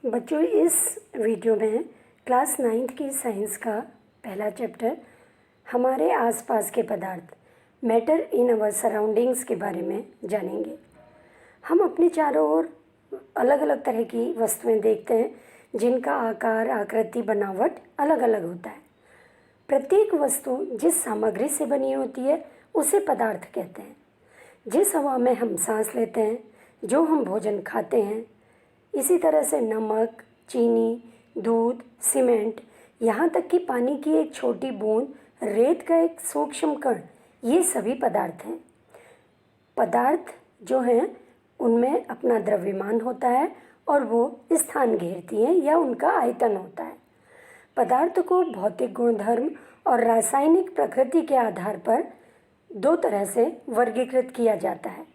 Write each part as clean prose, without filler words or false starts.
बच्चों, इस वीडियो में क्लास 9th की साइंस का पहला चैप्टर हमारे आसपास के पदार्थ मैटर इन अवर सराउंडिंग्स के बारे में जानेंगे। हम अपने चारों ओर अलग अलग तरह की वस्तुएं देखते हैं जिनका आकार, आकृति, बनावट अलग अलग होता है। प्रत्येक वस्तु जिस सामग्री से बनी होती है उसे पदार्थ कहते हैं। जिस हवा में हम सांस लेते हैं, जो हम भोजन खाते हैं, इसी तरह से नमक, चीनी, दूध, सीमेंट, यहाँ तक कि पानी की एक छोटी बूंद, रेत का एक सूक्ष्म कण, ये सभी पदार्थ हैं। पदार्थ जो हैं उनमें अपना द्रव्यमान होता है और वो स्थान घेरती हैं या उनका आयतन होता है। पदार्थ को भौतिक गुणधर्म और रासायनिक प्रकृति के आधार पर दो तरह से वर्गीकृत किया जाता है।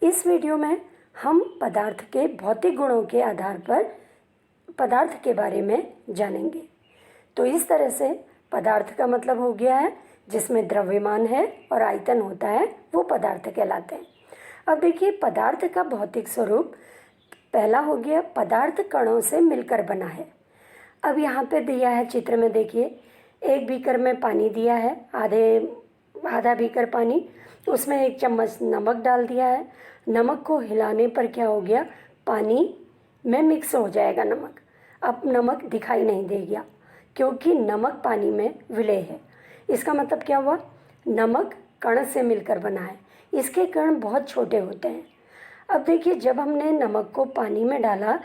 इस वीडियो में हम पदार्थ के भौतिक गुणों के आधार पर पदार्थ के बारे में जानेंगे। तो इस तरह से पदार्थ का मतलब हो गया है जिसमें द्रव्यमान है और आयतन होता है, वो पदार्थ कहलाते हैं। अब देखिए, पदार्थ का भौतिक स्वरूप पहला हो गया, पदार्थ कणों से मिलकर बना है। अब यहाँ पे दिया है चित्र में, देखिए एक बीकर में पानी दिया है, आधा बीकर पानी, उसमें 1 चम्मच नमक डाल दिया है। नमक को हिलाने पर क्या हो गया, पानी में मिक्स हो जाएगा नमक। अब नमक दिखाई नहीं देगा क्योंकि नमक पानी में विलय है। इसका मतलब क्या हुआ, नमक कण से मिलकर बना है। इसके कण बहुत छोटे होते हैं। अब देखिए, जब हमने नमक को पानी में डाला,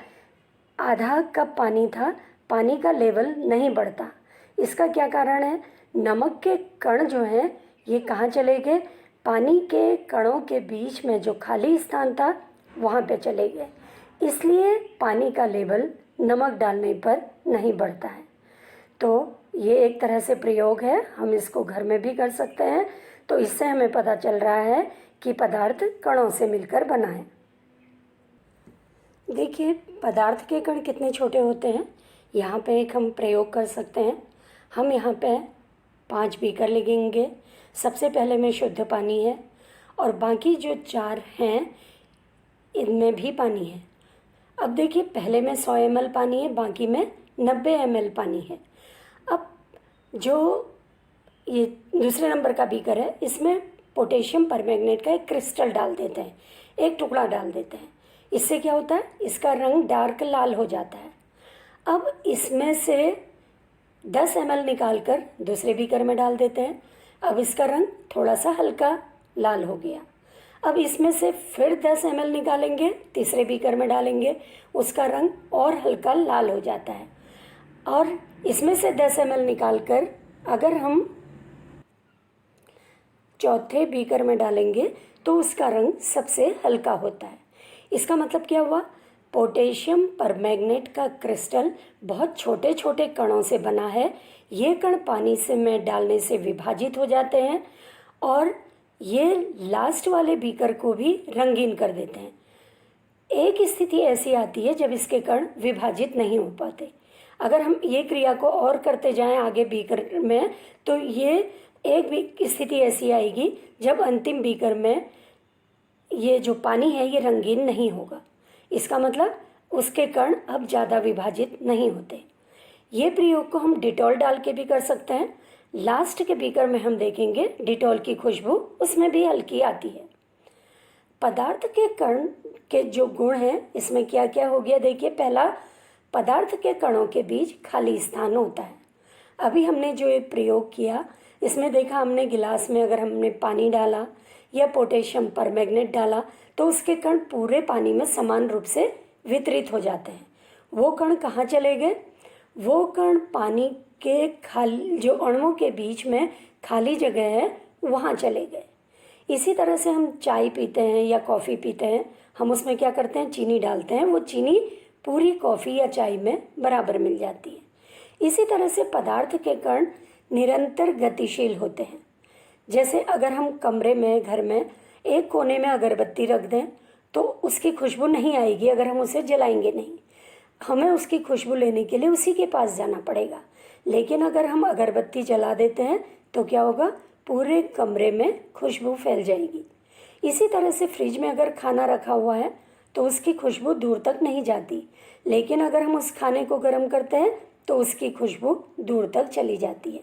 आधा कप पानी था, पानी का लेवल नहीं बढ़ता। इसका क्या कारण है, नमक के कण जो हैं ये कहाँ चले गए, पानी के कणों के बीच में जो खाली स्थान था वहाँ पे चले गए। इसलिए पानी का लेवल नमक डालने पर नहीं बढ़ता है। तो ये एक तरह से प्रयोग है, हम इसको घर में भी कर सकते हैं। तो इससे हमें पता चल रहा है कि पदार्थ कणों से मिलकर बना है। देखिए, पदार्थ के कण कितने छोटे होते हैं। यहाँ पे एक हम प्रयोग कर सकते हैं। हम यहाँ पे 5 बीकर लेंगे। सबसे पहले में शुद्ध पानी है और बाकी जो 4 हैं इनमें भी पानी है। अब देखिए, पहले में 100 ml पानी है, बाकी में 90 ml पानी है। अब जो ये दूसरे नंबर का बीकर है, इसमें पोटेशियम परमैंगनेट का एक क्रिस्टल डाल देते हैं, एक टुकड़ा डाल देते हैं। इससे क्या होता है, इसका रंग डार्क लाल हो जाता है। अब इसमें से 10 ml निकाल कर दूसरे बीकर में डाल देते हैं। अब इसका रंग थोड़ा सा हल्का लाल हो गया। अब इसमें से फिर 10 ml निकालेंगे, तीसरे बीकर में डालेंगे, उसका रंग और हल्का लाल हो जाता है। और इसमें से 10 ml निकाल कर अगर हम चौथे बीकर में डालेंगे तो उसका रंग सबसे हल्का होता है। इसका मतलब क्या हुआ, पोटेशियम परमैंगनेट का क्रिस्टल बहुत छोटे छोटे कणों से बना है। ये कण पानी से में डालने से विभाजित हो जाते हैं और ये लास्ट वाले बीकर को भी रंगीन कर देते हैं। एक स्थिति ऐसी आती है जब इसके कण विभाजित नहीं हो पाते। अगर हम ये क्रिया को और करते जाएं आगे बीकर में, तो ये एक भी स्थिति ऐसी आएगी जब अंतिम बीकर में ये जो पानी है ये रंगीन नहीं होगा। इसका मतलब उसके कण अब ज़्यादा विभाजित नहीं होते। ये प्रयोग को हम डिटॉल डाल के भी कर सकते हैं। लास्ट के बीकर में हम देखेंगे डिटॉल की खुशबू उसमें भी हल्की आती है। पदार्थ के कण के जो गुण हैं, इसमें क्या क्या हो गया, देखिए पहला, पदार्थ के कणों के बीच खाली स्थान होता है। अभी हमने जो ये प्रयोग किया, इसमें देखा हमने गिलास में अगर हमने पानी डाला या पोटेशियम परमैंगनेट डाला तो उसके कण पूरे पानी में समान रूप से वितरित हो जाते हैं। वो कण कहाँ चले गए, वो कण पानी के खाली जो अणुओं के बीच में खाली जगह है वहाँ चले गए। इसी तरह से हम चाय पीते हैं या कॉफ़ी पीते हैं, हम उसमें क्या करते हैं, चीनी डालते हैं, वो चीनी पूरी कॉफ़ी या चाय में बराबर मिल जाती है। इसी तरह से पदार्थ के कण निरंतर गतिशील होते हैं। जैसे अगर हम कमरे में, घर में एक कोने में अगरबत्ती रख दें तो उसकी खुशबू नहीं आएगी अगर हम उसे जलाएंगे नहीं। हमें उसकी खुशबू लेने के लिए उसी के पास जाना पड़ेगा। लेकिन अगर हम अगरबत्ती जला देते हैं तो क्या होगा, पूरे कमरे में खुशबू फैल जाएगी। इसी तरह से फ्रिज में अगर खाना रखा हुआ है तो उसकी खुशबू दूर तक नहीं जाती, लेकिन अगर हम उस खाने को गर्म करते हैं तो उसकी खुशबू दूर तक चली जाती है।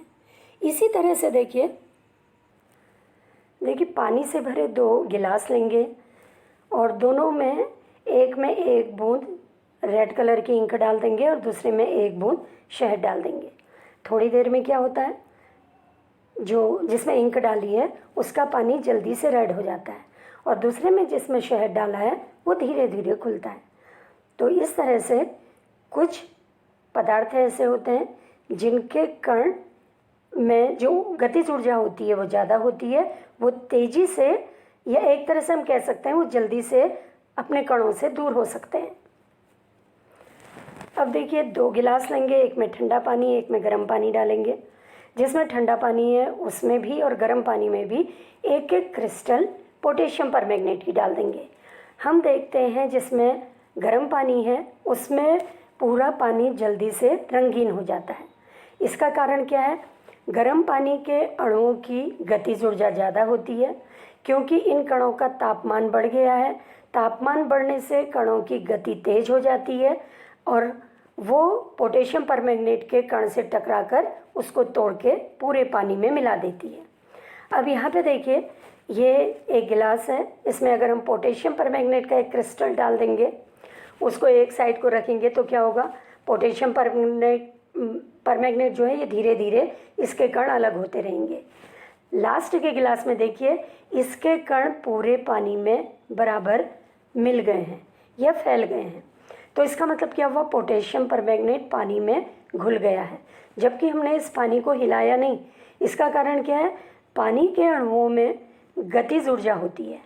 इसी तरह से देखिए पानी से भरे 2 गिलास लेंगे और दोनों में एक में 1 बूंद रेड कलर की इंक डाल देंगे और दूसरे में 1 बूंद शहद डाल देंगे। थोड़ी देर में क्या होता है, जो जिसमें इंक डाली है उसका पानी जल्दी से रेड हो जाता है और दूसरे में जिसमें शहद डाला है वो धीरे धीरे खुलता है। तो इस तरह से कुछ पदार्थ ऐसे होते हैं जिनके कण में जो गतिज ऊर्जा होती है वो ज़्यादा होती है, वो तेज़ी से, या एक तरह से हम कह सकते हैं वो जल्दी से अपने कणों से दूर हो सकते हैं। अब देखिए 2 गिलास लेंगे, एक में ठंडा पानी एक में गर्म पानी डालेंगे। जिसमें ठंडा पानी है उसमें भी और गर्म पानी में भी 1-1 क्रिस्टल पोटेशियम परमैंगनेट की डाल देंगे। हम देखते हैं जिसमें गर्म पानी है उसमें पूरा पानी जल्दी से रंगीन हो जाता है। इसका कारण क्या है, गर्म पानी के अणुओं की गतिज ऊर्जा ज़्यादा होती है क्योंकि इन कणों का तापमान बढ़ गया है। तापमान बढ़ने से कणों की गति तेज हो जाती है और वो पोटेशियम परमैंगनेट के कण से टकराकर उसको तोड़ के पूरे पानी में मिला देती है। अब यहाँ पे देखिए ये 1 गिलास है, इसमें अगर हम पोटेशियम परमैंगनेट का 1 क्रिस्टल डाल देंगे, उसको एक साइड को रखेंगे तो क्या होगा, पोटेशियम परमैंगनेट जो है ये धीरे धीरे इसके कण अलग होते रहेंगे। लास्ट के गिलास में देखिए इसके कण पूरे पानी में बराबर मिल गए हैं या फैल गए हैं। तो इसका मतलब क्या हुआ, पोटेशियम परमैंगनेट पानी में घुल गया है, जबकि हमने इस पानी को हिलाया नहीं। इसका कारण क्या है, पानी के अणुओं में गतिज ऊर्जा होती है,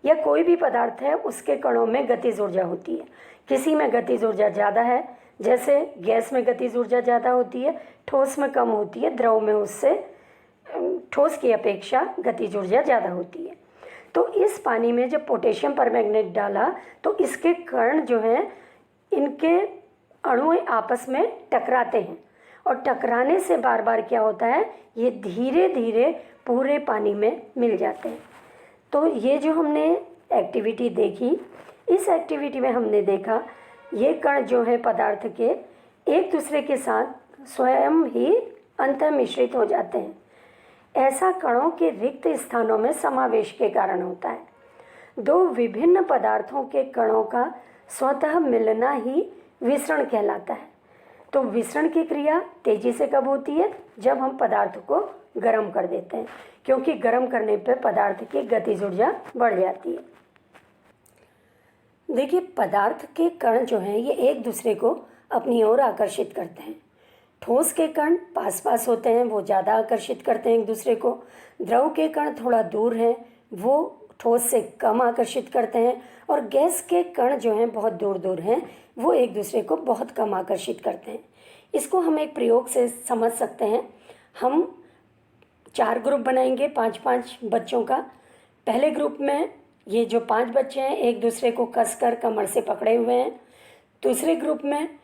या कोई भी पदार्थ है उसके कणों में गतिज ऊर्जा होती है। किसी में गतिज ऊर्जा ज़्यादा है, जैसे गैस में गतिज ऊर्जा ज़्यादा होती है, ठोस में कम होती है, द्रव में उससे ठोस की अपेक्षा गतिज ऊर्जा ज़्यादा होती है। तो इस पानी में जब पोटेशियम परमैंगनेट डाला तो इसके कण जो हैं इनके अणु आपस में टकराते हैं और टकराने से बार बार क्या होता है, ये धीरे धीरे पूरे पानी में मिल जाते हैं। तो ये जो हमने एक्टिविटी देखी, इस एक्टिविटी में हमने देखा ये कण जो है पदार्थ के एक दूसरे के साथ स्वयं ही अंतर्मिश्रित हो जाते हैं। ऐसा कणों के रिक्त स्थानों में समावेश के कारण होता है। 2 विभिन्न पदार्थों के कणों का स्वतः मिलना ही विसरण कहलाता है। तो विसरण की क्रिया तेजी से कब होती है, जब हम पदार्थ को गर्म कर देते हैं, क्योंकि गर्म करने पर पदार्थ की गतिज ऊर्जा बढ़ जाती है। देखिए पदार्थ के कण जो हैं ये एक दूसरे को अपनी ओर आकर्षित करते हैं। ठोस के कण पास पास होते हैं, वो ज़्यादा आकर्षित करते हैं एक दूसरे को। द्रव के कण थोड़ा दूर हैं, वो ठोस से कम आकर्षित करते हैं। और गैस के कण जो हैं बहुत दूर दूर हैं, वो एक दूसरे को बहुत कम आकर्षित करते हैं। इसको हम एक प्रयोग से समझ सकते हैं। हम 4 ग्रुप बनाएंगे 5-5 बच्चों का। पहले ग्रुप में ये जो 5 बच्चे हैं एक दूसरे को कसकर कमर से पकड़े हुए हैं। दूसरे ग्रुप में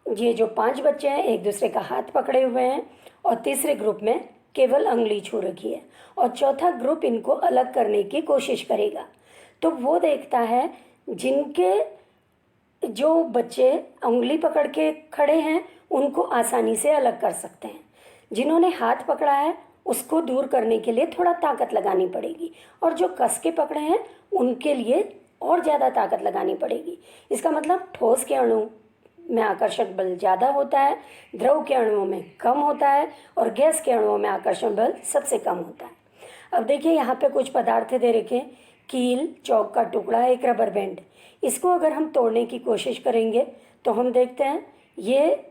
ये जो 5 बच्चे हैं एक दूसरे का हाथ पकड़े हुए हैं। और तीसरे ग्रुप में केवल अंगुली छू रखी है। और चौथा ग्रुप इनको अलग करने की कोशिश करेगा। तो वो देखता है जिनके जो बच्चे उंगली पकड़ के खड़े हैं उनको आसानी से अलग कर सकते हैं। जिन्होंने हाथ पकड़ा है उसको दूर करने के लिए थोड़ा ताकत लगानी पड़ेगी, और जो कस के पकड़े हैं उनके लिए और ज़्यादा ताकत लगानी पड़ेगी। इसका मतलब ठोस के अणु में आकर्षक बल ज़्यादा होता है, द्रव के अणुओं में कम होता है, और गैस के अणुओं में आकर्षण बल सबसे कम होता है। अब देखिए यहाँ पे कुछ पदार्थ दे रखे, कील, चौक का टुकड़ा, एक रबर बैंड। इसको अगर हम तोड़ने की कोशिश करेंगे तो हम देखते हैं ये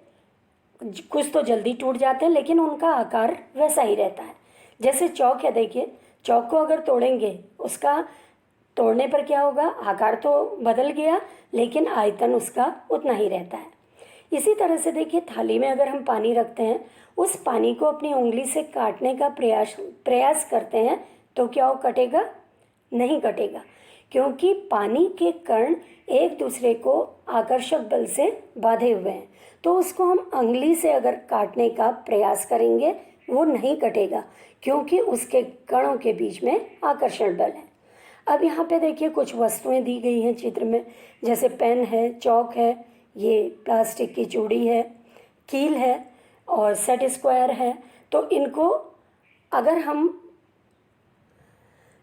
कुछ तो जल्दी टूट जाते हैं, लेकिन उनका आकार वैसा ही रहता है। जैसे चौक है, देखिए चौक को अगर तोड़ेंगे उसका तोड़ने पर क्या होगा, आकार तो बदल गया लेकिन आयतन उसका उतना ही रहता है। इसी तरह से देखिए थाली में अगर हम पानी रखते हैं, उस पानी को अपनी उंगली से काटने का प्रयास करते हैं तो क्या वो कटेगा? नहीं कटेगा, क्योंकि पानी के कण एक दूसरे को आकर्षक बल से बांधे हुए हैं। तो उसको हम उंगली से अगर काटने का प्रयास करेंगे वो नहीं कटेगा, क्योंकि उसके कणों के बीच में आकर्षण बल है। अब यहाँ पे देखिए कुछ वस्तुएं दी गई हैं चित्र में, जैसे पेन है, चौक है, ये प्लास्टिक की चूड़ी है, कील है और सेट स्क्वायर है। तो इनको अगर हम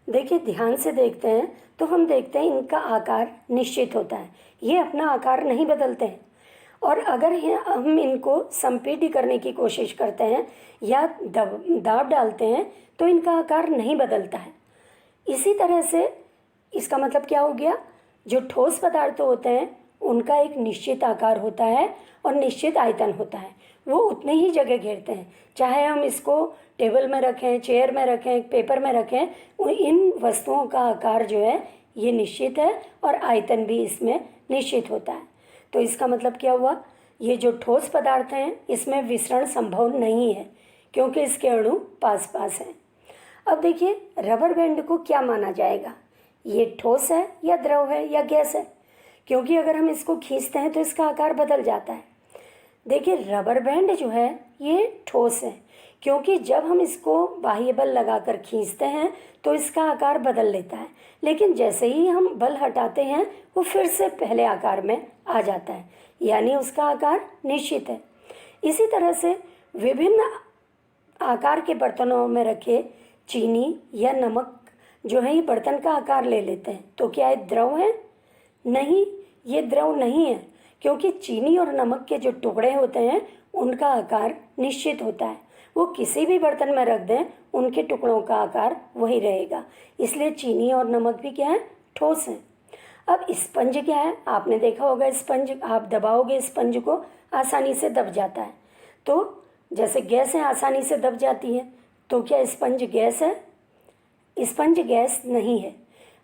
देखिए ध्यान से देखते हैं तो हम देखते हैं इनका आकार निश्चित होता है, ये अपना आकार नहीं बदलते हैं। और अगर हम इनको संपीडी करने की कोशिश करते हैं या दाब डालते हैं तो इनका आकार नहीं बदलता है। इसी तरह से इसका मतलब क्या हो गया, जो ठोस पदार्थ होते हैं उनका एक निश्चित आकार होता है और निश्चित आयतन होता है, वो उतने ही जगह घेरते हैं। चाहे हम इसको टेबल में रखें, चेयर में रखें, पेपर में रखें, इन वस्तुओं का आकार जो है ये निश्चित है और आयतन भी इसमें निश्चित होता है। तो इसका मतलब क्या हुआ, ये जो ठोस पदार्थ हैं इसमें विसरण संभव नहीं है क्योंकि इसके अणु पास पास हैं। अब देखिए रबर बैंड को क्या माना जाएगा, ये ठोस है या द्रव है या गैस है, क्योंकि अगर हम इसको खींचते हैं तो इसका आकार बदल जाता है। देखिए रबर बैंड जो है ये ठोस है, क्योंकि जब हम इसको बाह्य बल लगाकर खींचते हैं तो इसका आकार बदल लेता है, लेकिन जैसे ही हम बल हटाते हैं वो फिर से पहले आकार में आ जाता है, यानी उसका आकार निश्चित है। इसी तरह से विभिन्न आकार के बर्तनों में रखे चीनी या नमक जो है ये बर्तन का आकार ले लेते हैं, तो क्या ये द्रव है? नहीं, ये द्रव नहीं है, क्योंकि चीनी और नमक के जो टुकड़े होते हैं उनका आकार निश्चित होता है। वो किसी भी बर्तन में रख दें उनके टुकड़ों का आकार वही रहेगा, इसलिए चीनी और नमक भी क्या है, ठोस है। अब स्पंज क्या है, आपने देखा होगा स्पंज, आप दबाओगे स्पंज को आसानी से दब जाता है। तो जैसे गैसें आसानी से दब जाती हैं, तो क्या स्पंज गैस है? स्पंज गैस नहीं है।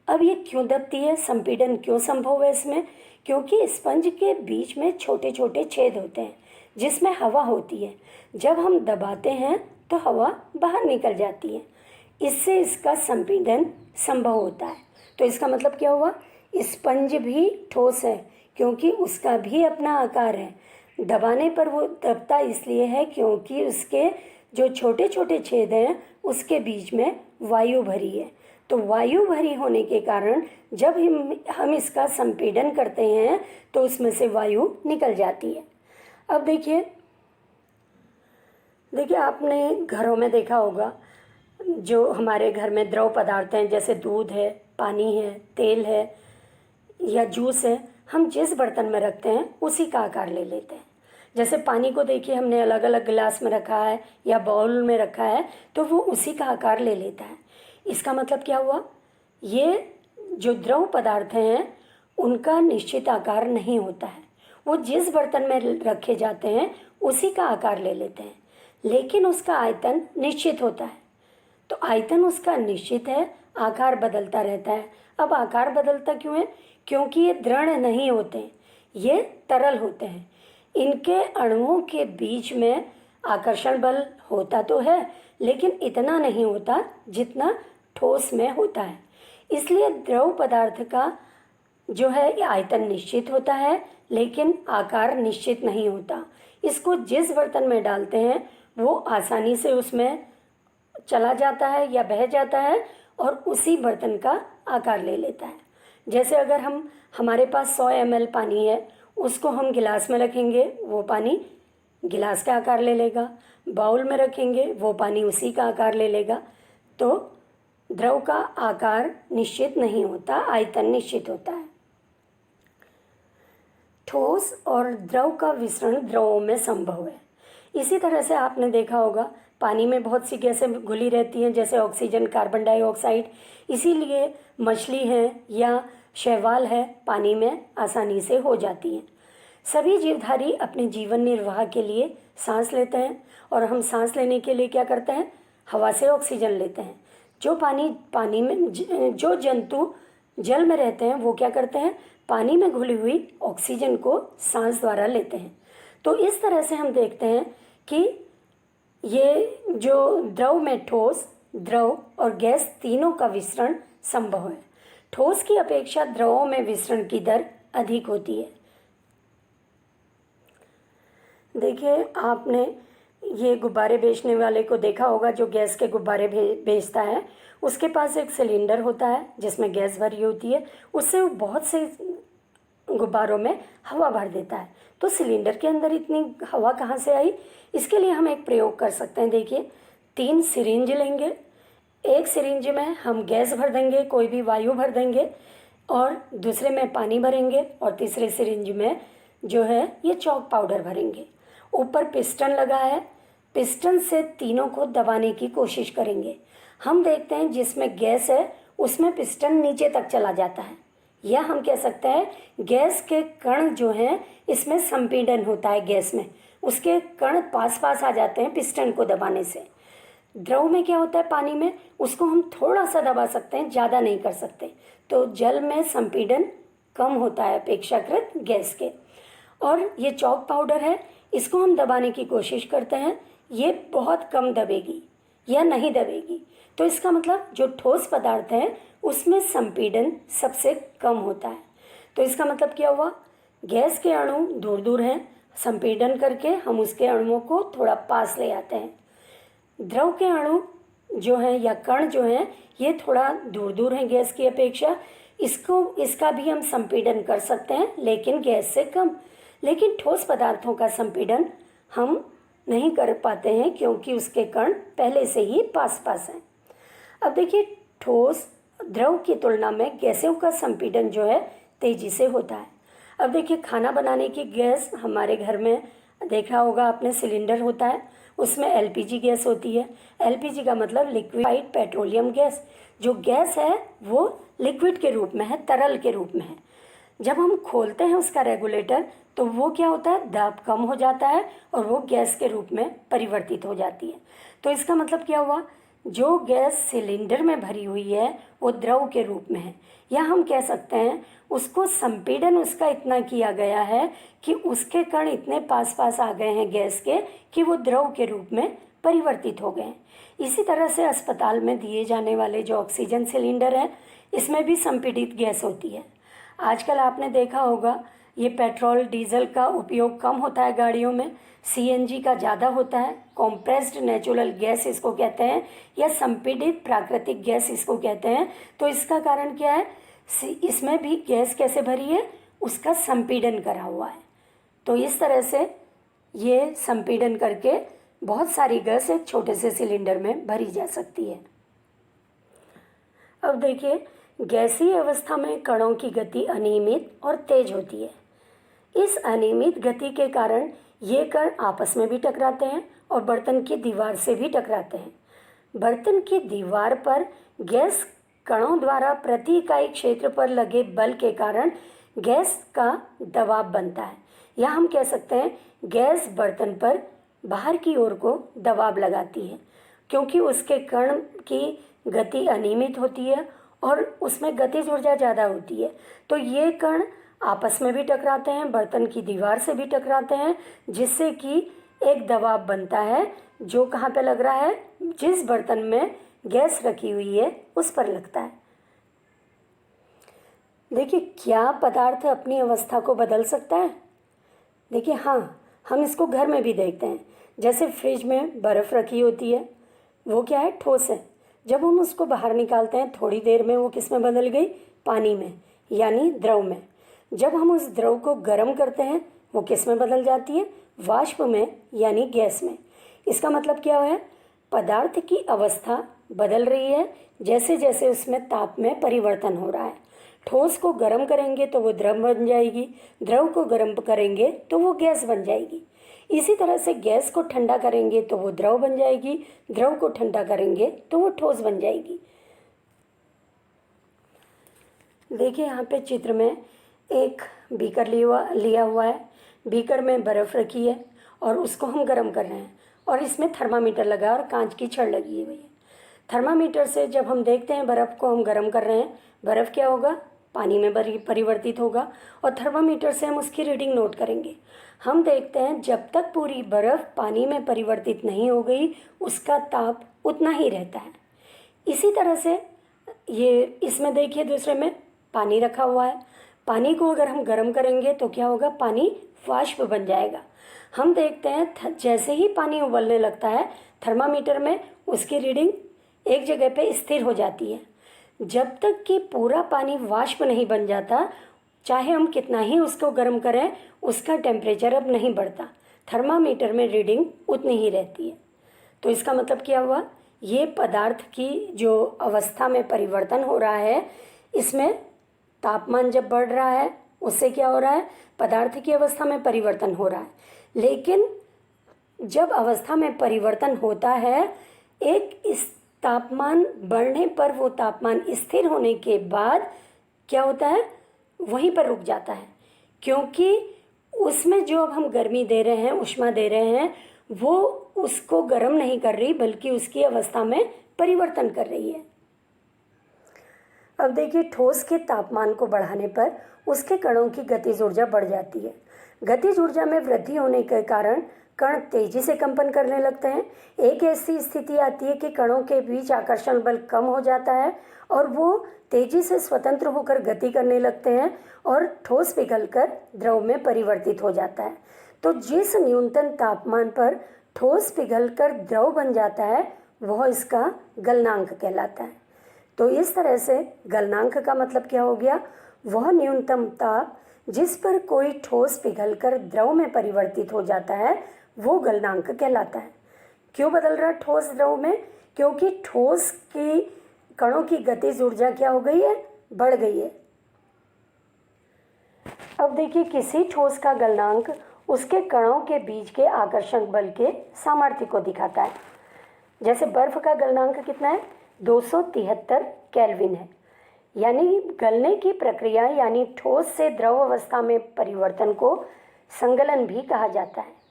अब ये क्यों दबती है, संपीड़न क्यों संभव है इसमें? क्योंकि स्पंज के बीच में छोटे छोटे छेद होते हैं जिसमें हवा होती है। जब हम दबाते हैं तो हवा बाहर निकल जाती है, इससे इसका संपीड़न संभव होता है। तो इसका मतलब क्या हुआ, स्पंज भी ठोस है क्योंकि उसका भी अपना आकार है। दबाने पर वो दबता इसलिए है क्योंकि उसके जो छोटे छोटे छेद हैं उसके बीच में वायु भरी है। तो वायु भरी होने के कारण जब हम इसका संपीड़न करते हैं तो उसमें से वायु निकल जाती है। अब देखिए आपने घरों में देखा होगा, जो हमारे घर में द्रव पदार्थ हैं जैसे दूध है, पानी है, तेल है या जूस है, हम जिस बर्तन में रखते हैं उसी का आकार ले लेते हैं। जैसे पानी को देखिए हमने अलग अलग गिलास में रखा है या बाउल में रखा है तो वो उसी का आकार ले लेता है। इसका मतलब क्या हुआ, ये जो द्रव पदार्थ हैं उनका निश्चित आकार नहीं होता है, वो जिस बर्तन में रखे जाते हैं उसी का आकार ले लेते हैं, लेकिन उसका आयतन निश्चित होता है। तो आयतन उसका निश्चित है, आकार बदलता रहता है। अब आकार बदलता क्यों है? क्योंकि ये दृढ़ नहीं होते, ये तरल होते हैं। इनके अणुओं के बीच में आकर्षण बल होता तो है, लेकिन इतना नहीं होता जितना ठोस में होता है। इसलिए द्रव पदार्थ का जो है आयतन निश्चित होता है लेकिन आकार निश्चित नहीं होता। इसको जिस बर्तन में डालते हैं वो आसानी से उसमें चला जाता है या बह जाता है और उसी बर्तन का आकार ले लेता है। जैसे अगर हमारे पास 100 ml पानी है, उसको हम गिलास में रखेंगे, वो पानी गिलास का आकार ले लेगा। बाउल में रखेंगे, वो पानी उसी का आकार ले लेगा। तो द्रव का आकार निश्चित नहीं होता, आयतन निश्चित होता है। ठोस और द्रव का विसरण द्रवों में संभव है। इसी तरह से आपने देखा होगा पानी में बहुत सी गैसें घुली रहती हैं, जैसे ऑक्सीजन, कार्बन डाइऑक्साइड। इसीलिए मछली है या शैवाल है पानी में आसानी से हो जाती हैं। सभी जीवधारी अपने जीवन निर्वाह के लिए सांस लेते हैं और हम सांस लेने के लिए क्या करते हैं, हवा से ऑक्सीजन लेते हैं। जो पानी में जो जंतु जल में रहते हैं वो क्या करते हैं, पानी में घुली हुई ऑक्सीजन को सांस द्वारा लेते हैं। तो इस तरह से हम देखते हैं कि ये जो द्रव में ठोस, द्रव और गैस तीनों का विसरण संभव है। ठोस की अपेक्षा द्रवों में विसरण की दर अधिक होती है। देखिए आपने ये गुब्बारे बेचने वाले को देखा होगा जो गैस के गुब्बारे बेचता है, उसके पास एक सिलेंडर होता है जिसमें गैस भरी होती है, उससे वो बहुत से गुब्बारों में हवा भर देता है। तो सिलेंडर के अंदर इतनी हवा कहाँ से आई? इसके लिए हम एक प्रयोग कर सकते हैं। देखिए, 3 सिरिंज लेंगे, एक सिरिंज में हम गैस भर देंगे, कोई भी वायु भर देंगे, और दूसरे में पानी भरेंगे, और तीसरे सिरिंज में जो है ये चॉक पाउडर भरेंगे। ऊपर पिस्टन लगा है, पिस्टन से तीनों को दबाने की कोशिश करेंगे। हम देखते हैं जिसमें गैस है उसमें पिस्टन नीचे तक चला जाता है, या हम कह सकते हैं गैस के कण जो हैं इसमें संपीड़न होता है, गैस में उसके कण पास पास आ जाते हैं पिस्टन को दबाने से। द्रव में क्या होता है, पानी में, उसको हम थोड़ा सा दबा सकते हैं, ज़्यादा नहीं कर सकते। तो जल में संपीड़न कम होता है अपेक्षाकृत गैस के। और ये चॉक पाउडर है, इसको हम दबाने की कोशिश करते हैं, ये बहुत कम दबेगी या नहीं दबेगी। तो इसका मतलब जो ठोस पदार्थ है उसमें संपीड़न सबसे कम होता है। तो इसका मतलब क्या हुआ, गैस के अणु दूर दूर हैं, संपीड़न करके हम उसके अणुओं को थोड़ा पास ले आते हैं। द्रव के अणु जो हैं या कण जो हैं ये थोड़ा दूर दूर हैं गैस की अपेक्षा, इसका भी हम संपीड़न कर सकते हैं लेकिन गैस से कम। लेकिन ठोस पदार्थों का संपीड़न हम नहीं कर पाते हैं क्योंकि उसके कण पहले से ही पास पास हैं। अब देखिए, ठोस द्रव की तुलना में गैसों का संपीड़न जो है तेजी से होता है। अब देखिए, खाना बनाने की गैस हमारे घर में देखा होगा आपने, सिलेंडर होता है, उसमें एलपीजी गैस होती है। एलपीजी का मतलब लिक्विफाइड पेट्रोलियम गैस। जो गैस है वो लिक्विड के रूप में है, तरल के रूप में है। जब हम खोलते हैं उसका रेगुलेटर तो वो क्या होता है, दाब कम हो जाता है और वो गैस के रूप में परिवर्तित हो जाती है। तो इसका मतलब क्या हुआ, जो गैस सिलेंडर में भरी हुई है वो द्रव के रूप में है, या हम कह सकते हैं उसको संपीड़न उसका इतना किया गया है कि उसके कण इतने पास पास आ गए हैं गैस के कि वो द्रव के रूप में परिवर्तित हो गए हैं। इसी तरह से अस्पताल में दिए जाने वाले जो ऑक्सीजन सिलेंडर हैं इसमें भी संपीड़ित गैस होती है। आजकल आपने देखा होगा ये पेट्रोल डीजल का उपयोग कम होता है गाड़ियों में, सीएनजी का ज़्यादा होता है, कॉम्प्रेस्ड नेचुरल गैस इसको कहते हैं, या संपीड़ित प्राकृतिक गैस इसको कहते हैं। तो इसका कारण क्या है, इसमें भी गैस कैसे भरी है, उसका संपीड़न करा हुआ है। तो इस तरह से ये संपीड़न करके बहुत सारी गैस एक छोटे से सिलेंडर में भरी जा सकती है। अब देखिए, गैसीय अवस्था में कणों की गति अनियमित और तेज होती है। इस अनियमित गति के कारण ये कण आपस में भी टकराते हैं और बर्तन की दीवार से भी टकराते हैं। बर्तन की दीवार पर गैस कणों द्वारा प्रति इकाई क्षेत्र पर लगे बल के कारण गैस का दबाव बनता है, या हम कह सकते हैं गैस बर्तन पर बाहर की ओर को दबाव लगाती है, क्योंकि उसके कण की गति अनियमित होती है और उसमें गतिज ऊर्जा ज़्यादा होती है। तो ये कण आपस में भी टकराते हैं, बर्तन की दीवार से भी टकराते हैं, जिससे कि एक दबाव बनता है जो कहाँ पे लग रहा है, जिस बर्तन में गैस रखी हुई है उस पर लगता है। देखिए, क्या पदार्थ अपनी अवस्था को बदल सकता है? देखिए, हाँ, हम इसको घर में भी देखते हैं। जैसे फ्रिज में बर्फ़ रखी होती है, वो क्या है, ठोस है। जब हम उसको बाहर निकालते हैं थोड़ी देर में वो किस में बदल गई, पानी में, यानी द्रव में। जब हम उस द्रव को गर्म करते हैं वो किस में बदल जाती है, वाष्प में, यानी गैस में। इसका मतलब क्या है, पदार्थ की अवस्था बदल रही है जैसे जैसे उसमें ताप में परिवर्तन हो रहा है। ठोस को गर्म करेंगे तो वो द्रव बन जाएगी, द्रव को गर्म करेंगे तो वो गैस बन जाएगी। इसी तरह से गैस को ठंडा करेंगे तो वो द्रव बन जाएगी, द्रव को ठंडा करेंगे तो वो ठोस बन जाएगी। देखिए, यहाँ पे चित्र में एक बीकर लिया हुआ है। बीकर में बर्फ़ रखी है और उसको हम गर्म कर रहे हैं, और इसमें थर्मामीटर लगा है और कांच की छड़ लगी हुई है। थर्मामीटर से जब हम देखते हैं बर्फ़ को हम गर्म कर रहे हैं, बर्फ़ क्या होगा, पानी में परिवर्तित होगा, और थर्मामीटर से हम उसकी रीडिंग नोट करेंगे। हम देखते हैं जब तक पूरी बर्फ़ पानी में परिवर्तित नहीं हो गई उसका ताप उतना ही रहता है। इसी तरह से ये इसमें देखिए, दूसरे में पानी रखा हुआ है। पानी को अगर हम गर्म करेंगे तो क्या होगा, पानी वाष्प बन जाएगा। हम देखते हैं जैसे ही पानी उबलने लगता है थर्मामीटर में उसकी रीडिंग एक जगह पे स्थिर हो जाती है। जब तक कि पूरा पानी वाष्प नहीं बन जाता, चाहे हम कितना ही उसको गर्म करें, उसका टेम्परेचर अब नहीं बढ़ता, थर्मामीटर में रीडिंग उतनी ही रहती है। तो इसका मतलब क्या हुआ, ये पदार्थ की जो अवस्था में परिवर्तन हो रहा है, इसमें तापमान जब बढ़ रहा है उससे क्या हो रहा है, पदार्थ की अवस्था में परिवर्तन हो रहा है। लेकिन जब अवस्था में परिवर्तन होता है, एक इस तापमान बढ़ने पर वो तापमान स्थिर होने के बाद क्या होता है, वहीं पर रुक जाता है, क्योंकि उसमें जो अब हम गर्मी दे रहे हैं, ऊष्मा दे रहे हैं, वो उसको गर्म नहीं कर रही बल्कि उसकी अवस्था में परिवर्तन कर रही है। अब देखिए, ठोस के तापमान को बढ़ाने पर उसके कणों की गतिज ऊर्जा बढ़ जाती है। गतिज ऊर्जा में वृद्धि होने के कारण कण तेजी से कंपन करने लगते हैं। एक ऐसी स्थिति आती है कि कणों के बीच आकर्षण बल कम हो जाता है और वो तेजी से स्वतंत्र होकर गति करने लगते हैं और ठोस पिघलकर द्रव में परिवर्तित हो जाता है। तो जिस न्यूनतम तापमान पर ठोस पिघलकर द्रव बन जाता है वह इसका गलनांक कहलाता है। तो इस तरह से गलनांक का मतलब क्या हो गया, वह न्यूनतम ताप जिस पर कोई ठोस पिघलकर द्रव में परिवर्तित हो जाता है वो गलनांक कहलाता है। क्यों बदल रहा ठोस द्रव में, क्योंकि ठोस की कणों की गतिज ऊर्जा क्या हो गई है, बढ़ गई है। अब देखिए, किसी ठोस का गलनांक उसके कणों के बीच के आकर्षण बल के सामर्थ्य को दिखाता है। जैसे बर्फ का गलनांक कितना है, 273 केल्विन है। यानी गलने की प्रक्रिया यानी ठोस से द्रव अवस्था में परिवर्तन को संगलन भी कहा जाता है।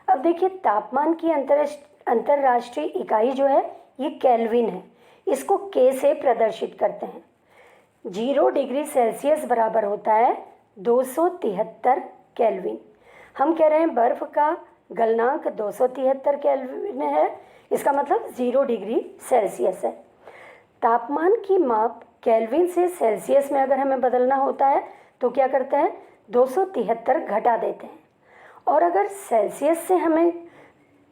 अब देखिए, तापमान की अंतर्राष्ट्रीय इकाई जो है ये केल्विन है। इसको के से प्रदर्शित करते हैं। 0 डिग्री सेल्सियस बराबर होता है 273 केल्विन। हम कह रहे हैं बर्फ का गलनांक 273 केल्विन है, इसका मतलब 0 डिग्री सेल्सियस है। तापमान की माप केल्विन से सेल्सियस में अगर हमें बदलना होता है तो क्या करते हैं, 273 घटा देते हैं। और अगर सेल्सियस से हमें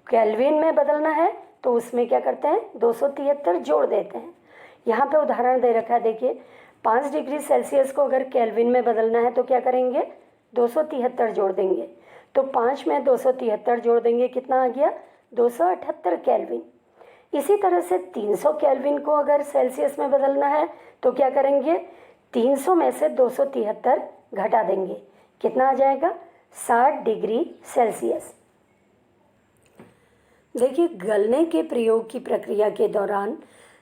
केल्विन में बदलना है तो उसमें क्या करते हैं, 273 जोड़ देते हैं। यहाँ पे उदाहरण दे रखा है, देखिए 5 डिग्री सेल्सियस को अगर केल्विन में बदलना है तो क्या करेंगे, 273 जोड़ देंगे। तो 5 में 273 जोड़ देंगे, कितना आ गया, 278 केल्विन। इसी तरह से 300 केल्विन को अगर सेल्सियस में बदलना है तो क्या करेंगे, 300 में से 273 घटा देंगे, कितना आ जाएगा, 60 डिग्री सेल्सियस। देखिए, गलने के प्रयोग की प्रक्रिया के दौरान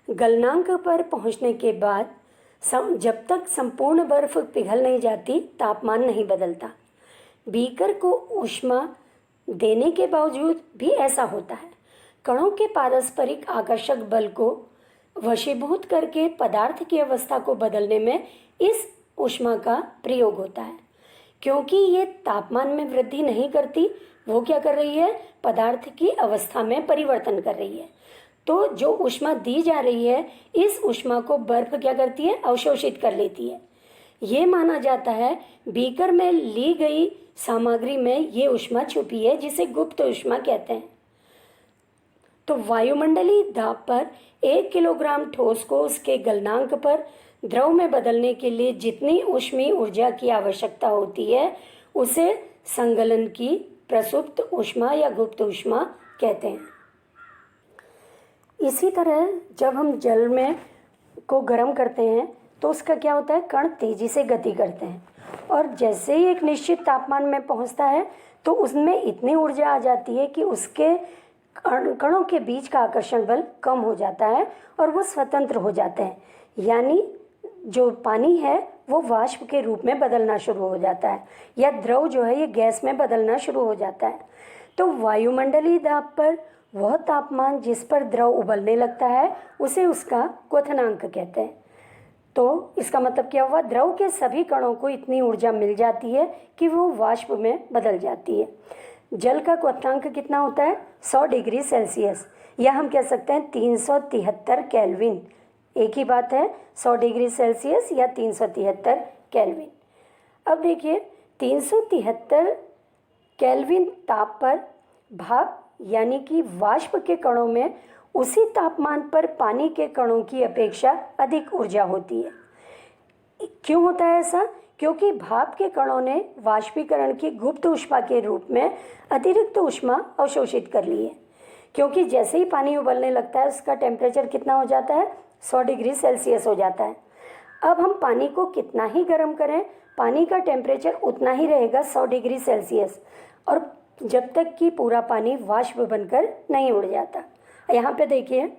गलनांक पर पहुंचने के बाद जब तक संपूर्ण बर्फ पिघल नहीं जाती तापमान नहीं बदलता। बीकर को ऊष्मा देने के बावजूद भी ऐसा होता है। कणों के पारस्परिक आकर्षक बल को वशीभूत करके पदार्थ की अवस्था को बदलने में इस ऊष्मा का प्रयोग होता है। क्योंकि ये तापमान में वृद्धि नहीं करती, वो क्या कर रही है, पदार्थ की अवस्था में परिवर्तन कर रही है। तो जो ऊष्मा दी जा रही है, इस ऊष्मा को बर्फ क्या करती है, अवशोषित कर लेती है। ये माना जाता है बीकर में ली गई सामग्री में ये ऊष्मा छुपी है, जिसे गुप्त ऊष्मा कहते हैं। तो वायुमंडलीय दाब पर 1 किलोग्राम ठोस को उसके गलनांक पर द्रव में बदलने के लिए जितनी ऊष्मीय ऊर्जा की आवश्यकता होती है उसे संगलन की प्रसुप्त ऊष्मा या गुप्त ऊष्मा कहते हैं। इसी तरह जब हम जल में को गर्म करते हैं तो उसका क्या होता है, कण तेजी से गति करते हैं और जैसे ही एक निश्चित तापमान में पहुंचता है तो उसमें इतनी ऊर्जा आ जाती है कि उसके कणों के बीच का आकर्षण बल कम हो जाता है और वो स्वतंत्र हो जाते हैं। यानी जो पानी है वो वाष्प के रूप में बदलना शुरू हो जाता है या द्रव जो है ये गैस में बदलना शुरू हो जाता है। तो वायुमंडलीय दाब पर वह तापमान जिस पर द्रव उबलने लगता है उसे उसका क्वथनांक कहते हैं। तो इसका मतलब क्या हुआ, द्रव के सभी कणों को इतनी ऊर्जा मिल जाती है कि वो वाष्प में बदल जाती है। जल का क्वथनांक कितना होता है, 100 डिग्री सेल्सियस या हम कह सकते हैं 373 केल्विन। एक ही बात है, 100 डिग्री सेल्सियस या 373 केल्विन। अब देखिए 373 केल्विन ताप पर भाप यानी कि वाष्प के कणों में उसी तापमान पर पानी के कणों की अपेक्षा अधिक ऊर्जा होती है। क्यों होता है ऐसा? क्योंकि भाप के कणों ने वाष्पीकरण की गुप्त ऊष्मा के रूप में अतिरिक्त ऊष्मा अवशोषित कर ली है। क्योंकि जैसे ही पानी उबलने लगता है उसका टेम्परेचर कितना हो जाता है? 100 डिग्री सेल्सियस हो जाता है। अब हम पानी को कितना ही गर्म करें, पानी का टेम्परेचर उतना ही रहेगा 100 डिग्री सेल्सियस, और जब तक कि पूरा पानी वाष्प बनकर नहीं उड़ जाता। यहाँ पे देखिए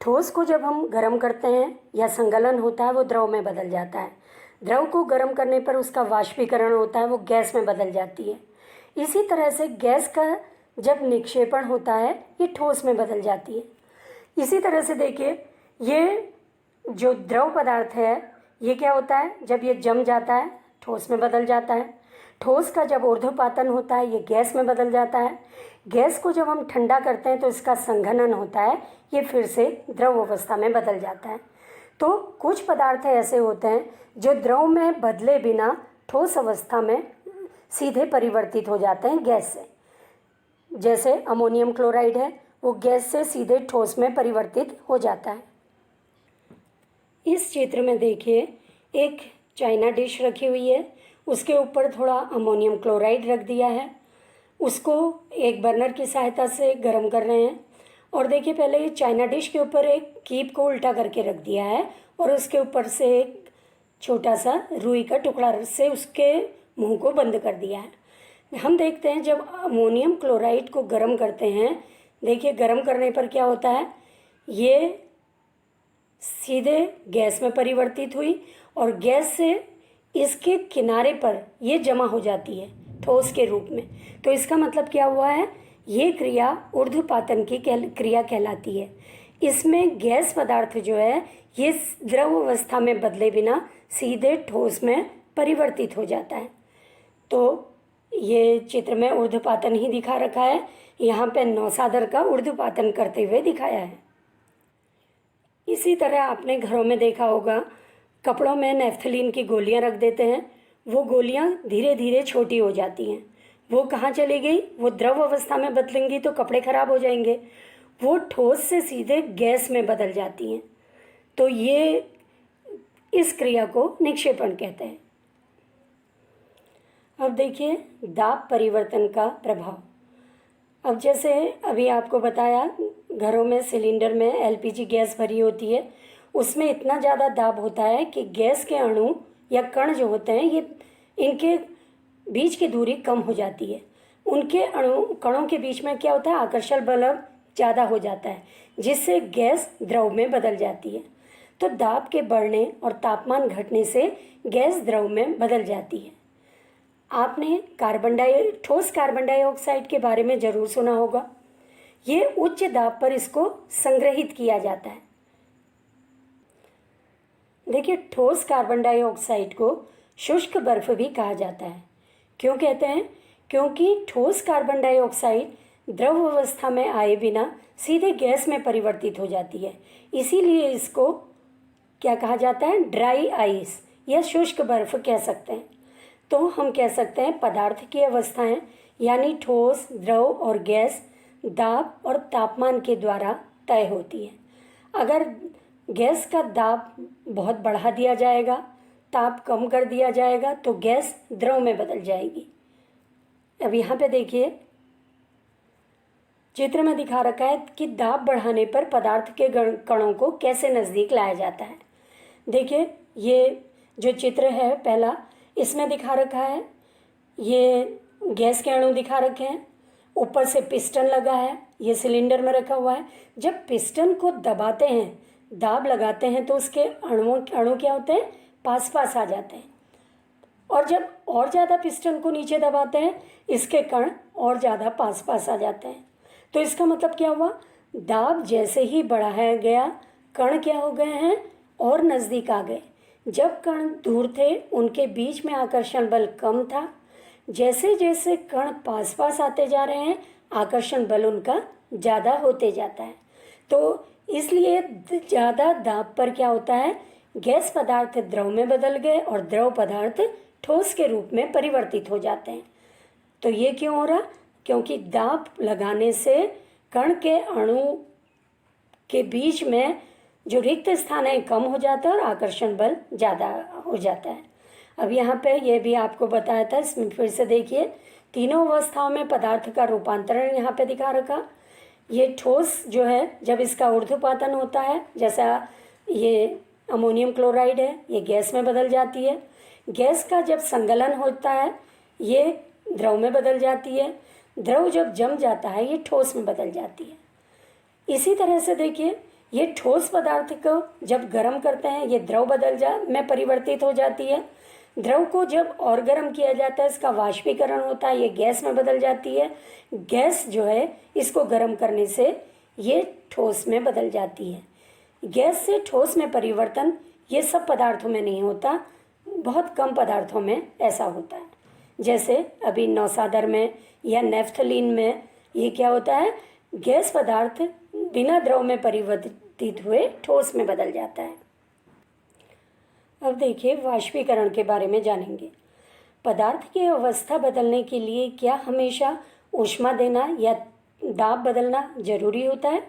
ठोस को जब हम गर्म करते हैं या संगलन होता है वो द्रव में बदल जाता है। द्रव को गर्म करने पर उसका वाष्पीकरण होता है, वो गैस में बदल जाती है। इसी तरह से गैस का जब निक्षेपण होता है ये ठोस में बदल जाती है। इसी तरह से देखिए ये जो द्रव पदार्थ है ये क्या होता है, जब ये जम जाता है ठोस में बदल जाता है। ठोस का जब ऊर्ध्वपातन होता है ये गैस में बदल जाता है। गैस को जब हम ठंडा करते हैं तो इसका संघनन होता है, ये फिर से द्रव अवस्था में बदल जाता है। तो कुछ पदार्थ ऐसे होते हैं जो द्रव में बदले बिना ठोस अवस्था में सीधे परिवर्तित हो जाते हैं गैस से। जैसे अमोनियम क्लोराइड है, वो गैस से सीधे ठोस में परिवर्तित हो जाता है। इस चित्र में देखिए एक चाइना डिश रखी हुई है, उसके ऊपर थोड़ा अमोनियम क्लोराइड रख दिया है, उसको एक बर्नर की सहायता से गर्म कर रहे हैं। और देखिए पहले ये चाइना डिश के ऊपर एक कीप को उल्टा करके रख दिया है और उसके ऊपर से एक छोटा सा रुई का टुकड़ा से उसके मुंह को बंद कर दिया है। हम देखते हैं जब अमोनियम क्लोराइड को गर्म करते हैं, देखिए गर्म करने पर क्या होता है, ये सीधे गैस में परिवर्तित हुई और गैस से इसके किनारे पर ये जमा हो जाती है ठोस के रूप में। तो इसका मतलब क्या हुआ है, ये क्रिया ऊर्ध्वपातन की क्रिया कहलाती है। इसमें गैस पदार्थ जो है ये द्रव अवस्था में बदले बिना सीधे ठोस में परिवर्तित हो जाता है। तो ये चित्र में ऊर्ध्वपातन ही दिखा रखा है, यहाँ पे नौसादर का ऊर्ध्वपातन करते हुए दिखाया है। इसी तरह आपने घरों में देखा होगा, कपड़ों में नेफ्थलीन की गोलियां रख देते हैं, वो गोलियां धीरे धीरे छोटी हो जाती हैं। वो कहाँ चली गई, वो द्रव अवस्था में बदलेंगी तो कपड़े खराब हो जाएंगे, वो ठोस से सीधे गैस में बदल जाती हैं। तो ये इस क्रिया को निक्षेपण कहते हैं। अब देखिए दाब परिवर्तन का प्रभाव। अब जैसे अभी आपको बताया, घरों में सिलेंडर में एलपीजी गैस भरी होती है, उसमें इतना ज़्यादा दाब होता है कि गैस के अणु या कण जो होते हैं ये इनके बीच की दूरी कम हो जाती है। उनके कणों के बीच में क्या होता है, आकर्षण बल ज़्यादा हो जाता है, जिससे गैस द्रव में बदल जाती है। तो दाब के बढ़ने और तापमान घटने से गैस द्रव में बदल जाती है। आपने ठोस कार्बन डाइऑक्साइड के बारे में ज़रूर सुना होगा। ये उच्च दाब पर इसको संग्रहित किया जाता है। देखिए ठोस कार्बन डाइऑक्साइड को शुष्क बर्फ भी कहा जाता है। क्यों कहते हैं? क्योंकि ठोस कार्बन डाइऑक्साइड द्रव अवस्था में आए बिना सीधे गैस में परिवर्तित हो जाती है, इसीलिए इसको क्या कहा जाता है, ड्राई आइस या शुष्क बर्फ कह सकते हैं। तो हम कह सकते हैं पदार्थ की अवस्थाएं यानी ठोस, द्रव और गैस दाब और तापमान के द्वारा तय होती है। अगर गैस का दाब बहुत बढ़ा दिया जाएगा, ताप कम कर दिया जाएगा तो गैस द्रव में बदल जाएगी। अब यहाँ पे देखिए चित्र में दिखा रखा है कि दाब बढ़ाने पर पदार्थ के कणों को कैसे नज़दीक लाया जाता है। देखिए ये जो चित्र है पहला, इसमें दिखा रखा है, ये गैस के अणु दिखा रखे हैं, ऊपर से पिस्टन लगा है, ये सिलेंडर में रखा हुआ है। जब पिस्टन को दबाते हैं, दाब लगाते हैं तो उसके अणु क्या होते हैं, पास पास आ जाते हैं। और जब और ज़्यादा पिस्टन को नीचे दबाते हैं, इसके कण और ज़्यादा पास पास आ जाते हैं। तो इसका मतलब क्या हुआ, दाब जैसे ही बढ़ाया गया कण क्या हो गए हैं, और नज़दीक आ गए। जब कण दूर थे उनके बीच में आकर्षण बल कम था, जैसे जैसे कण पास पास आते जा रहे हैं आकर्षण बल उनका ज़्यादा होते जाता है। तो इसलिए ज़्यादा दाब पर क्या होता है, गैस पदार्थ द्रव में बदल गए और द्रव पदार्थ ठोस के रूप में परिवर्तित हो जाते हैं। तो ये क्यों हो रहा? क्योंकि दाब लगाने से कण के अणु के बीच में जो रिक्त स्थान है कम हो जाता है और आकर्षण बल ज़्यादा हो जाता है। अब यहाँ पे ये भी आपको बताया था, इसमें फिर से देखिए, तीनों अवस्थाओं में पदार्थ का रूपांतरण यहाँ पे दिखा रखा। ये ठोस जो है जब इसका ऊर्ध्वपातन होता है, जैसा ये अमोनियम क्लोराइड है, ये गैस में बदल जाती है। गैस का जब संगलन होता है ये द्रव में बदल जाती है। द्रव जब जम जाता है ये ठोस में बदल जाती है। इसी तरह से देखिए, ये ठोस पदार्थ को जब गर्म करते हैं ये द्रव में परिवर्तित हो जाती है। द्रव को जब और गर्म किया जाता है इसका वाष्पीकरण होता है, ये गैस में बदल जाती है। गैस जो है इसको गर्म करने से ये ठोस में बदल जाती है। गैस से ठोस में परिवर्तन ये सब पदार्थों में नहीं होता, बहुत कम पदार्थों में ऐसा होता है। जैसे अभी नौसादर में या नेफ्थलीन में ये क्या होता है, गैस पदार्थ बिना द्रव में परिवर्तित हुए ठोस में बदल जाता है। अब देखिए वाष्पीकरण के बारे में जानेंगे। पदार्थ की अवस्था बदलने के लिए क्या हमेशा ऊष्मा देना या दाब बदलना जरूरी होता है?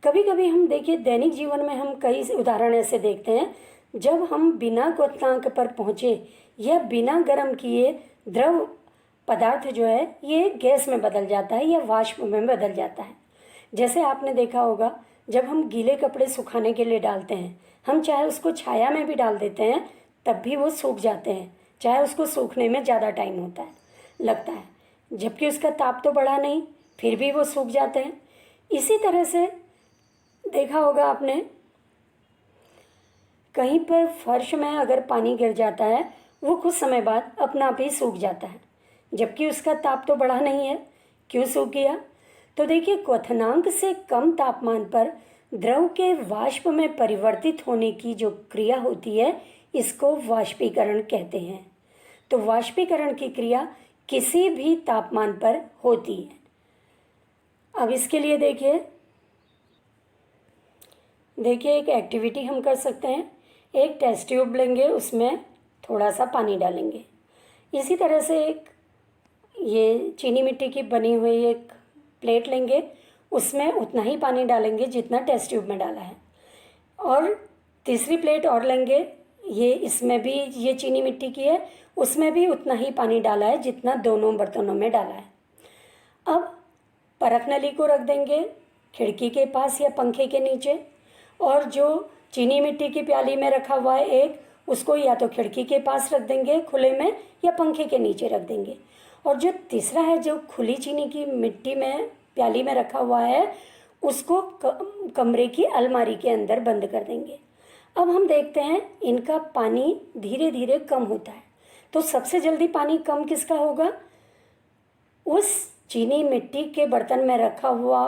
कभी कभी हम देखिए दैनिक जीवन में हम कई उदाहरण ऐसे देखते हैं, जब हम बिना क्वथनांक पर पहुँचे या बिना गर्म किए द्रव पदार्थ जो है ये गैस में बदल जाता है या वाष्प में बदल जाता है। जैसे आपने देखा होगा, जब हम गीले कपड़े सुखाने के लिए डालते हैं, हम चाहे उसको छाया में भी डाल देते हैं तब भी वो सूख जाते हैं, चाहे उसको सूखने में ज़्यादा टाइम लगता है, जबकि उसका ताप तो बढ़ा नहीं, फिर भी वो सूख जाते हैं। इसी तरह से देखा होगा आपने, कहीं पर फर्श में अगर पानी गिर जाता है वो कुछ समय बाद अपना आप ही सूख जाता है, जबकि उसका ताप तो बढ़ा नहीं है। क्यों सूख गया? तो देखिए, क्वथनांक से कम तापमान पर द्रव के वाष्प में परिवर्तित होने की जो क्रिया होती है इसको वाष्पीकरण कहते हैं। तो वाष्पीकरण की क्रिया किसी भी तापमान पर होती है। अब इसके लिए देखिए एक एक्टिविटी हम कर सकते हैं। एक टेस्ट ट्यूब लेंगे, उसमें थोड़ा सा पानी डालेंगे। इसी तरह से एक ये चीनी मिट्टी की बनी हुई एक प्लेट लेंगे, उसमें उतना ही पानी डालेंगे जितना टेस्ट ट्यूब में डाला है। और तीसरी प्लेट और लेंगे, ये इसमें भी ये चीनी मिट्टी की है, उसमें भी उतना ही पानी डाला है जितना दोनों बर्तनों में डाला है। अब परख नली को रख देंगे खिड़की के पास या पंखे के नीचे, और जो चीनी मिट्टी की प्याली में रखा हुआ है एक, उसको या तो खिड़की के पास रख देंगे खुले में या पंखे के नीचे रख देंगे। और जो तीसरा है जो खुली चीनी की मिट्टी में प्याली में रखा हुआ है उसको कमरे की अलमारी के अंदर बंद कर देंगे। अब हम देखते हैं इनका पानी धीरे धीरे कम होता है। तो सबसे जल्दी पानी कम किसका होगा? उस चीनी मिट्टी के बर्तन में रखा हुआ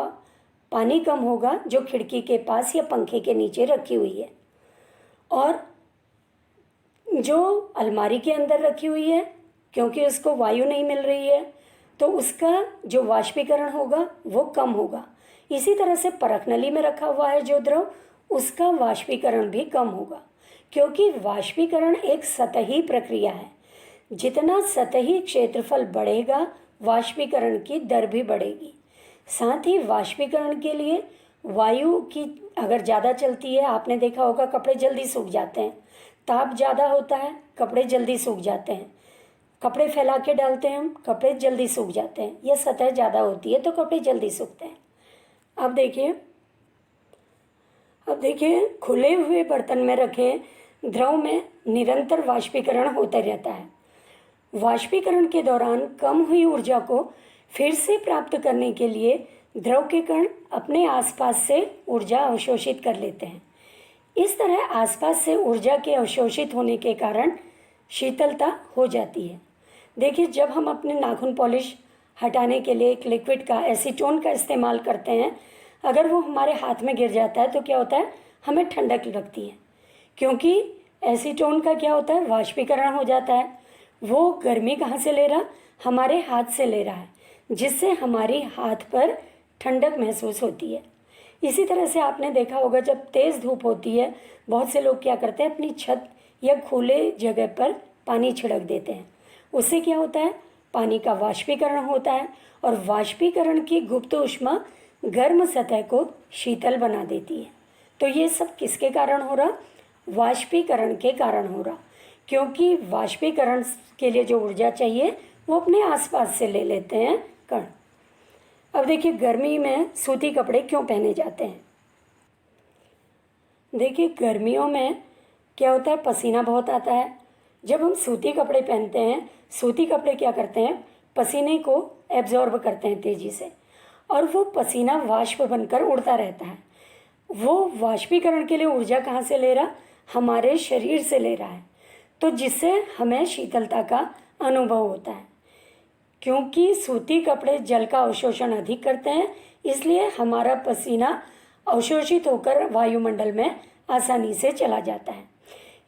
पानी कम होगा जो खिड़की के पास या पंखे के नीचे रखी हुई है। और जो अलमारी के अंदर रखी हुई है, क्योंकि उसको वायु नहीं मिल रही है, तो उसका जो वाष्पीकरण होगा वो कम होगा। इसी तरह से परख नली में रखा हुआ है जो द्रव, उसका वाष्पीकरण भी कम होगा, क्योंकि वाष्पीकरण एक सतही प्रक्रिया है। जितना सतही क्षेत्रफल बढ़ेगा वाष्पीकरण की दर भी बढ़ेगी। साथ ही वाष्पीकरण के लिए वायु की अगर ज़्यादा चलती है, आपने देखा होगा कपड़े जल्दी सूख जाते हैं, ताप ज़्यादा होता है कपड़े जल्दी सूख जाते हैं, कपड़े फैला के डालते हैं हम, कपड़े जल्दी सूख जाते हैं, या सतह ज़्यादा होती है तो कपड़े जल्दी सूखते हैं। अब देखिए खुले हुए बर्तन में रखे द्रव में निरंतर वाष्पीकरण होता रहता है। वाष्पीकरण के दौरान कम हुई ऊर्जा को फिर से प्राप्त करने के लिए द्रव के कण अपने आसपास से ऊर्जा अवशोषित कर लेते हैं। इस तरह आसपास से ऊर्जा के अवशोषित होने के कारण शीतलता हो जाती है। देखिए, जब हम अपने नाखून पॉलिश हटाने के लिए एक लिक्विड का एसीटोन का इस्तेमाल करते हैं, अगर वो हमारे हाथ में गिर जाता है तो क्या होता है, हमें ठंडक लगती है, क्योंकि एसीटोन का क्या होता है, वाष्पीकरण हो जाता है। वो गर्मी कहाँ से ले रहा, हमारे हाथ से ले रहा है, जिससे हमारी हाथ पर ठंडक महसूस होती है। इसी तरह से आपने देखा होगा जब तेज़ धूप होती है, बहुत से लोग क्या करते हैं, अपनी छत या खुले जगह पर पानी छिड़क देते हैं। उससे क्या होता है, पानी का वाष्पीकरण होता है और वाष्पीकरण की गुप्त ऊष्मा गर्म सतह को शीतल बना देती है। तो ये सब किसके कारण हो रहा, वाष्पीकरण के कारण हो रहा, क्योंकि वाष्पीकरण के लिए जो ऊर्जा चाहिए वो अपने आसपास से ले लेते हैं कण। अब देखिए गर्मी में सूती कपड़े क्यों पहने जाते हैं। देखिए गर्मियों में क्या होता है, पसीना बहुत आता है। जब हम सूती कपड़े पहनते हैं, सूती कपड़े क्या करते हैं, पसीने को एब्जॉर्ब करते हैं तेज़ी से, और वो पसीना वाष्प बनकर उड़ता रहता है। वो वाष्पीकरण के लिए ऊर्जा कहाँ से ले रहा, हमारे शरीर से ले रहा है, तो जिससे हमें शीतलता का अनुभव होता है। क्योंकि सूती कपड़े जल का अवशोषण अधिक करते हैं, इसलिए हमारा पसीना अवशोषित होकर वायुमंडल में आसानी से चला जाता है।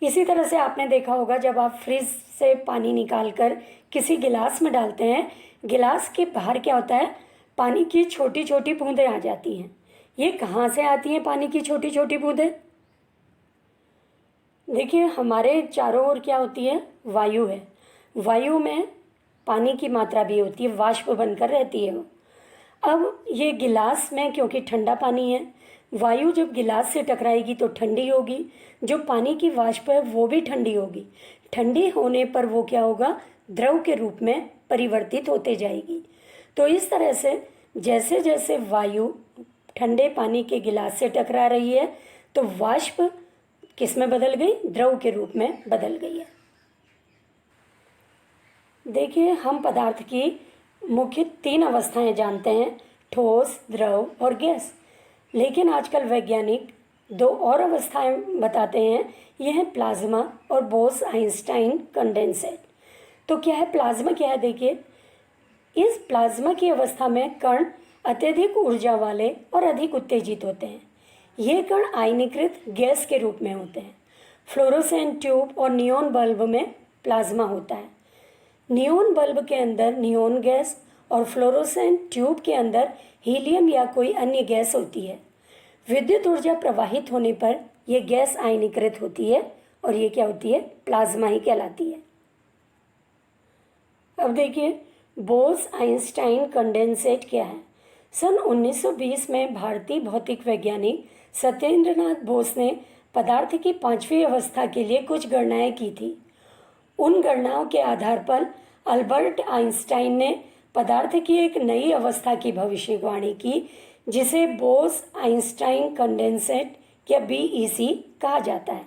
इसी तरह से आपने देखा होगा जब आप फ्रिज से पानी निकालकर किसी गिलास में डालते हैं, गिलास के बाहर क्या होता है, पानी की छोटी छोटी बूंदें आ जाती हैं। ये कहाँ से आती हैं पानी की छोटी छोटी बूंदें? देखिए हमारे चारों ओर क्या होती है, वायु है। वायु में पानी की मात्रा भी होती है, वाष्प बनकर रहती है वो। अब ये गिलास में क्योंकि ठंडा पानी है, वायु जब गिलास से टकराएगी तो ठंडी होगी, जो पानी की वाष्प है वो भी ठंडी होगी। ठंडी होने पर वो क्या होगा, द्रव के रूप में परिवर्तित होते जाएगी। तो इस तरह से जैसे जैसे वायु ठंडे पानी के गिलास से टकरा रही है तो वाष्प किस में बदल गई, द्रव के रूप में बदल गई है। देखिए हम पदार्थ की मुख्य 3 अवस्थाएं जानते हैं, ठोस, द्रव और गैस। लेकिन आजकल वैज्ञानिक 2 और अवस्थाएं बताते हैं, यह है प्लाज्मा और बोस-आइंस्टाइन कंडेंसेट। तो क्या है प्लाज्मा, क्या है देखिए, इस प्लाज्मा की अवस्था में कण अत्यधिक ऊर्जा वाले और अधिक उत्तेजित होते हैं। ये कण आयनीकृत गैस के रूप में होते हैं। फ्लोरोसेंट ट्यूब और नियॉन बल्ब में प्लाज्मा होता है। नियॉन बल्ब के अंदर नियॉन गैस और फ्लोरोसेंट ट्यूब के अंदर हीलियम या कोई अन्य गैस होती है। विद्युत ऊर्जा प्रवाहित होने पर यह गैस आयनीकृत होती है और ये क्या होती है, प्लाज्मा ही कहलाती है। अब देखिए बोस-आइंस्टाइन कंडेंसेट क्या है। सन 1920 में भारतीय भौतिक वैज्ञानिक सत्येंद्रनाथ बोस ने पदार्थ की 5वीं अवस्था के लिए कुछ गणनाएं की थी। उन गणनाओं के आधार पर अल्बर्ट आइंस्टाइन ने पदार्थ की एक नई अवस्था की भविष्यवाणी की, जिसे बोस-आइंस्टाइन कंडेंसेट या BEC कहा जाता है।